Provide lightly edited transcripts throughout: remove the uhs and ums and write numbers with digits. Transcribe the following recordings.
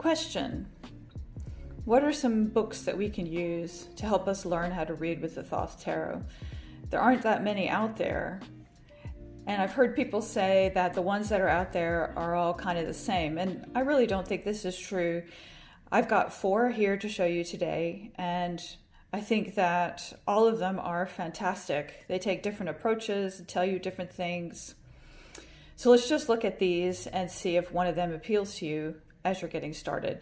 Question: what are some books that we can use to help us learn how to read with the Thoth Tarot? There aren't that many out there, and I've heard people say that the ones that are out there are all kind of the same, and I really don't think this is true. I've got 4 here to show you today, and I think that all of them are fantastic. They take different approaches, tell you different things. So let's just look at these and see if one of them appeals to you as you're getting started.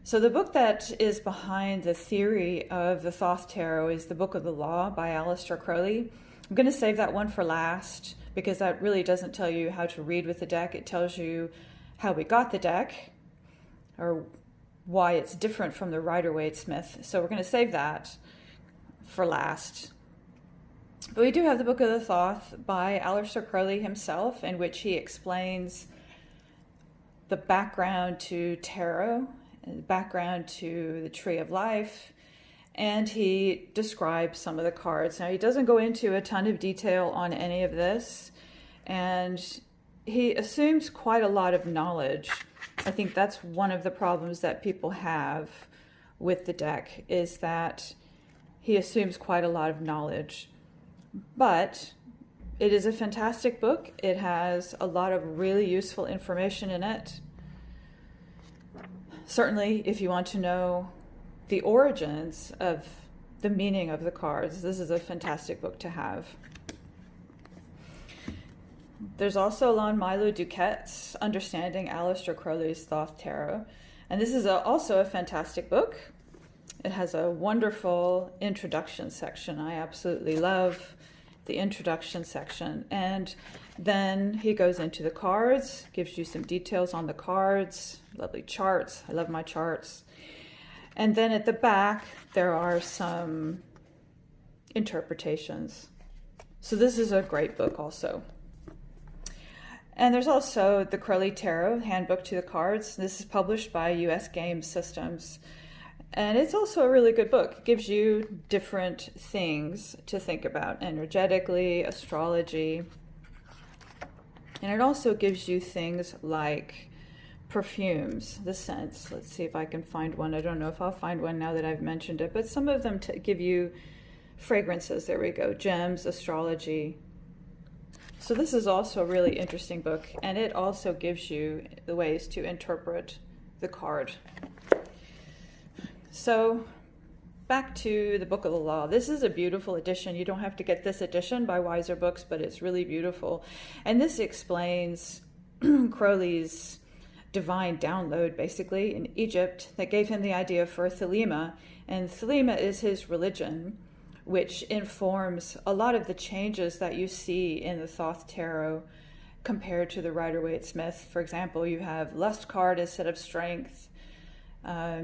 So the book that is behind the theory of the Thoth Tarot is the Book of the Law by Aleister Crowley. I'm going to save that one for last because that really doesn't tell you how to read with the deck. It tells you how we got the deck or why it's different from the Rider-Waite-Smith. So we're going to save that for last. But we do have the Book of the Thoth by Aleister Crowley himself, in which he explains the background to tarot, the background to the Tree of Life, and he describes some of the cards. Now, he doesn't go into a ton of detail on any of this, and he assumes quite a lot of knowledge. I think that's one of the problems that people have with the deck, is that he assumes quite a lot of knowledge. But it is a fantastic book. It has a lot of really useful information in it. Certainly, if you want to know the origins of the meaning of the cards, this is a fantastic book to have. There's also Lon Milo Duquette's Understanding Aleister Crowley's Thoth Tarot. And this is also a fantastic book. It has a wonderful introduction section. I absolutely love the introduction section. And then he goes into the cards, gives you some details on the cards, lovely charts. I love my charts. And then at the back, there are some interpretations. So this is a great book also. And there's also the Crowley Tarot Handbook to the Cards. This is published by US Game Systems. And it's also a really good book. It gives you different things to think about, energetically, astrology. And it also gives you things like perfumes, the scents. Let's see if I can find one. I don't know if I'll find one now that I've mentioned it, but some of them give you fragrances. There we go. Gems, astrology. So this is also a really interesting book, and it also gives you the ways to interpret the card. So back to the Book of the Law. This is a beautiful edition. You don't have to get this edition by Wiser Books, but it's really beautiful. And this explains Crowley's divine download, basically, in Egypt that gave him the idea for Thelema. And Thelema is his religion, which informs a lot of the changes that you see in the Thoth Tarot compared to the Rider-Waite-Smith. For example, you have lust card instead of strength.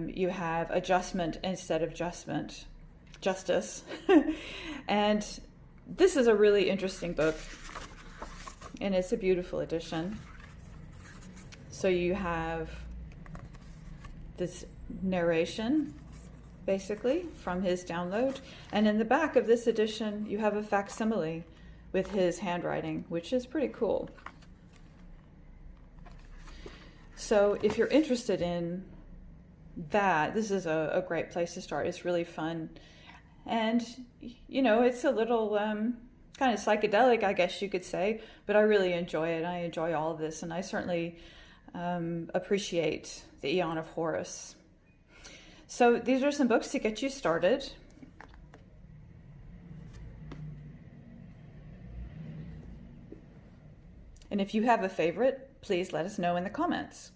You have adjustment instead of justice. And this is a really interesting book, and it's a beautiful edition. So you have this narration, basically, from his download. And in the back of this edition, you have a facsimile with his handwriting, which is pretty cool. So if you're interested in that, this is a great place to start. It's really fun. And, you know, it's a little kind of psychedelic, I guess you could say, but I really enjoy it. I enjoy all of this, and I certainly appreciate the Aeon of Horus. So these are some books to get you started. And if you have a favorite, please let us know in the comments.